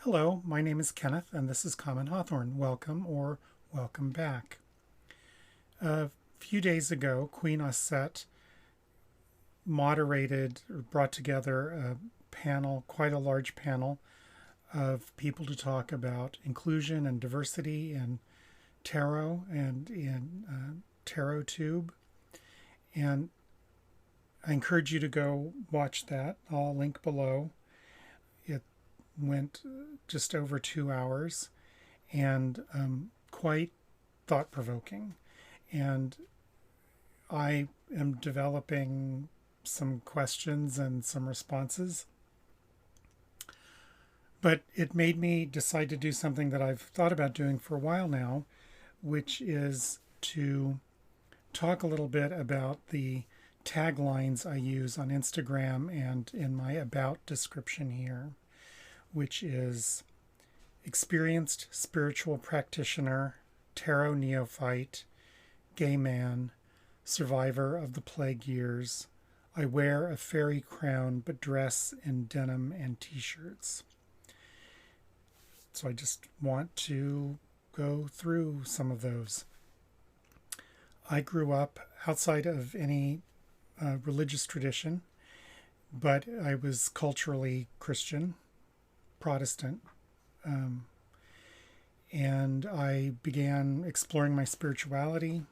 Hello, my name is Kenneth, and this is Common Hawthorne. Welcome or welcome back. A few days ago, Queen Osset moderated or brought together a panel, quite a large panel, of people to talk about inclusion and diversity in tarot and in Tarot Tube. And I encourage you to go watch that. I'll link below. It went just over 2 hours and quite thought provoking. And I am developing some questions and some responses. But it made me decide to do something that I've thought about doing for a while now, which is to talk a little bit about the taglines I use on Instagram and in my about description here, which is experienced spiritual practitioner, tarot neophyte, gay man, survivor of the plague years. I wear a fairy crown but dress in denim and t-shirts. So I just want to go through some of those. I grew up outside of any religious tradition, but I was culturally Christian, Protestant, and I began exploring my spirituality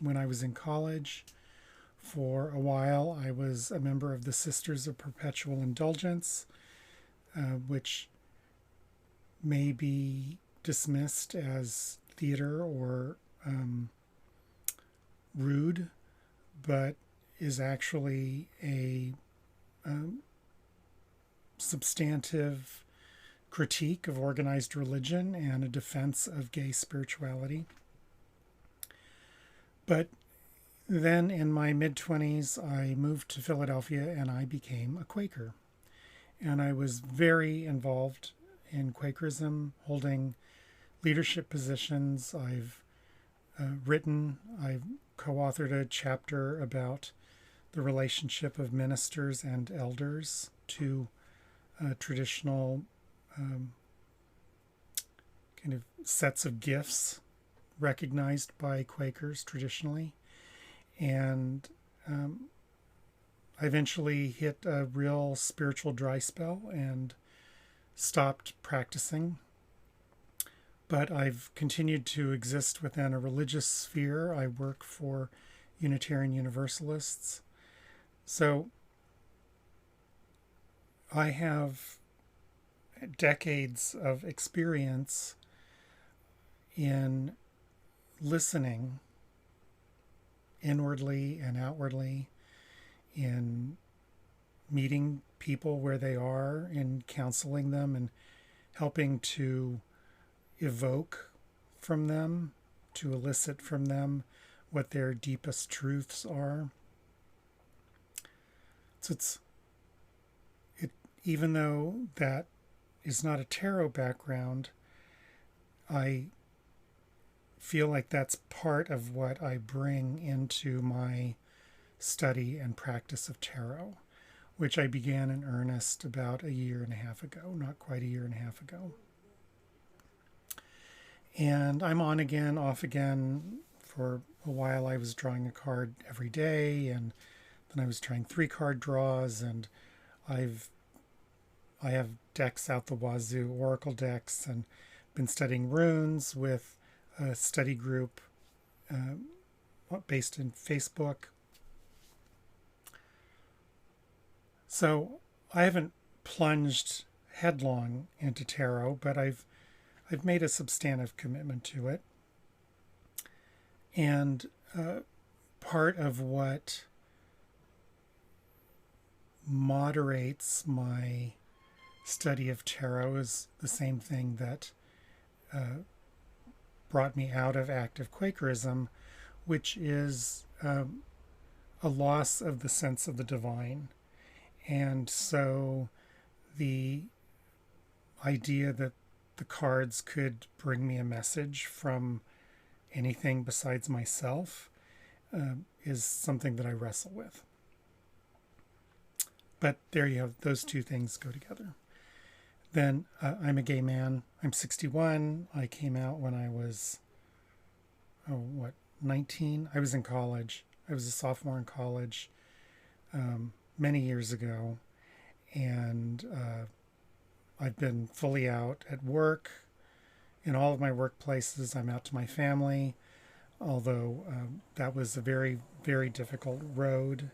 when I was in college. For a while, I was a member of the Sisters of Perpetual Indulgence, which may be dismissed as theater or rude, but is actually a substantive critique of organized religion and a defense of gay spirituality. But then in my mid-20s, I moved to Philadelphia and I became a Quaker. And I was very involved in Quakerism, holding leadership positions. I've co-authored a chapter about the relationship of ministers and elders to traditional kind of sets of gifts recognized by Quakers traditionally. And I eventually hit a real spiritual dry spell and stopped practicing. But I've continued to exist within a religious sphere. I work for Unitarian Universalists. So I have decades of experience in listening inwardly and outwardly, in meeting people where they are, in counseling them and helping to evoke from them, to elicit from them what their deepest truths are. So even though that is not a tarot background, I feel like that's part of what I bring into my study and practice of tarot, which I began in earnest about a year and a half ago, not quite a year and a half ago. And I'm on again, off again. For a while I was drawing a card every day, and then I was trying 3-card draws, and I have decks out the wazoo, oracle decks, and been studying runes with a study group based in Facebook. So I haven't plunged headlong into tarot, but I've made a substantive commitment to it. And part of what moderates my study of tarot is the same thing that brought me out of active Quakerism, which is a loss of the sense of the divine. And so the idea that the cards could bring me a message from anything besides myself is something that I wrestle with. But there you have, those two things go together. Then I'm a gay man. I'm 61. I came out when I was, 19? I was in college. I was a sophomore in college many years ago. And I've been fully out at work. In all of my workplaces, I'm out to my family, although that was a very, very difficult road.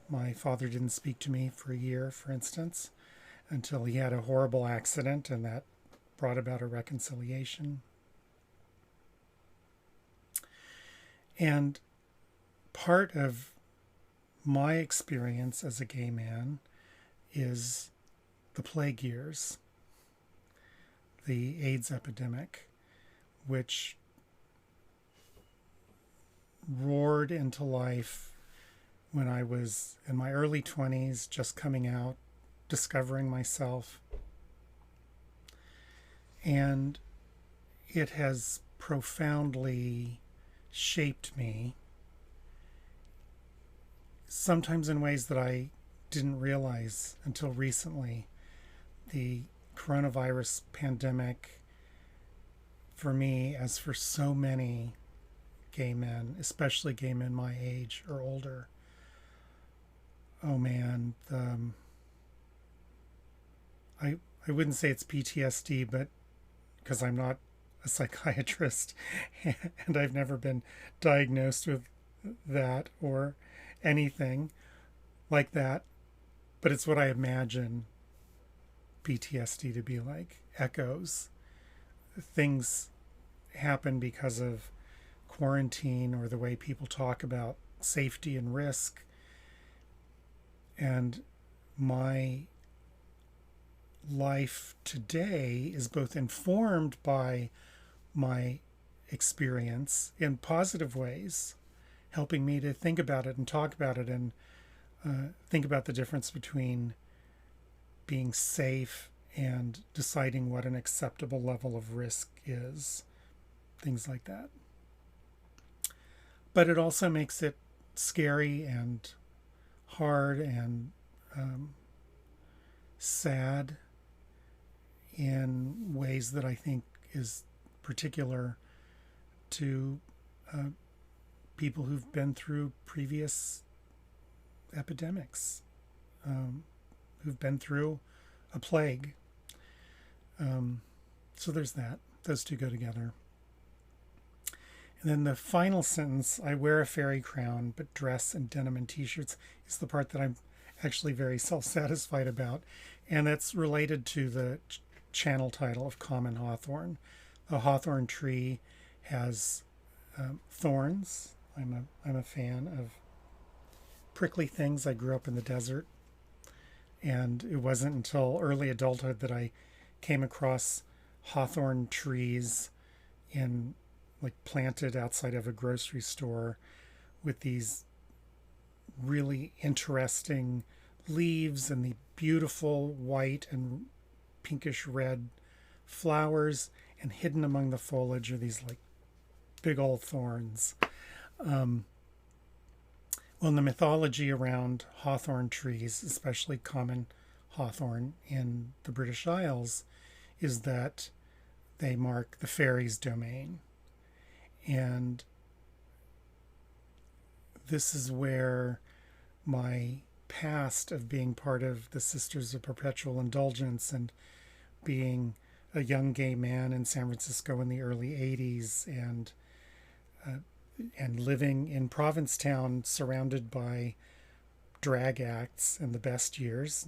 My father didn't speak to me for a year, for instance, until he had a horrible accident, and that brought about a reconciliation. And part of my experience as a gay man is the plague years, the AIDS epidemic, which roared into life when I was in my early 20s, just coming out, discovering myself. And it has profoundly shaped me, sometimes in ways that I didn't realize until recently. The coronavirus pandemic, for me, as for so many gay men, especially gay men my age or older, oh man, I wouldn't say it's PTSD, but because I'm not a psychiatrist and I've never been diagnosed with that or anything like that, but it's what I imagine PTSD to be like. Echoes. Things happen because of quarantine or the way people talk about safety and risk. And my life today is both informed by my experience in positive ways, helping me to think about it and talk about it and think about the difference between being safe and deciding what an acceptable level of risk is, things like that. But it also makes it scary and hard and sad in ways that I think is particular to people who've been through previous epidemics, who've been through a plague. So there's that. Those two go together. And then the final sentence, I wear a fairy crown, but dress in denim and t-shirts, is the part that I'm actually very self-satisfied about. And that's related to the channel title of Common Hawthorn. The hawthorn tree has thorns. I'm a fan of prickly things. I grew up in the desert. And it wasn't until early adulthood that I came across hawthorn trees in planted outside of a grocery store with these really interesting leaves and the beautiful white and pinkish red flowers, and hidden among the foliage are these big old thorns. Well, in the mythology around hawthorn trees, especially common hawthorn in the British Isles, is that they mark the fairies' domain. And this is where my past of being part of the Sisters of Perpetual Indulgence and being a young gay man in San Francisco in the early 80s and living in Provincetown surrounded by drag acts in the best years,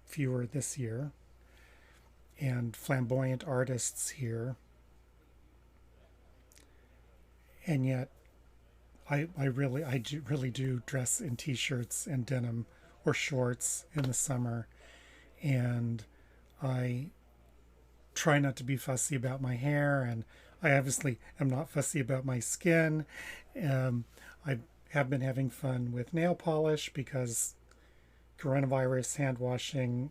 fewer this year, and flamboyant artists here. And yet I really do dress in t-shirts and denim or shorts in the summer, and I try not to be fussy about my hair, and I obviously am not fussy about my skin. I have been having fun with nail polish because coronavirus, hand washing,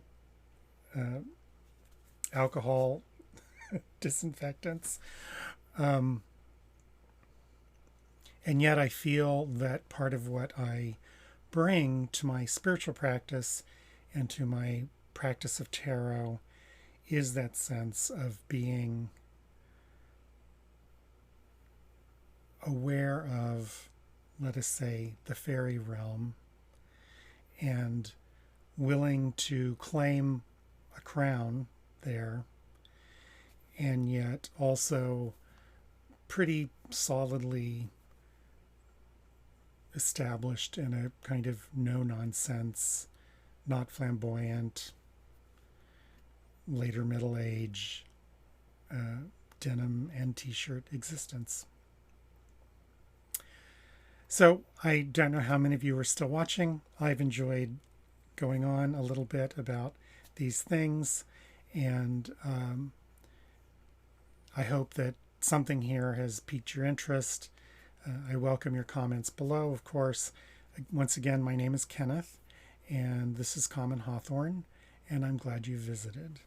alcohol, disinfectants. And yet I feel that part of what I bring to my spiritual practice and to my practice of tarot is that sense of being aware of, let us say, the fairy realm, and willing to claim a crown there, and yet also pretty solidly established in a kind of no-nonsense, not flamboyant, later middle age denim and t-shirt existence. So I don't know how many of you are still watching. I've enjoyed going on a little bit about these things, and I hope that something here has piqued your interest. I welcome your comments below, of course. Once again, my name is Kenneth, and this is Common Hawthorne, and I'm glad you visited.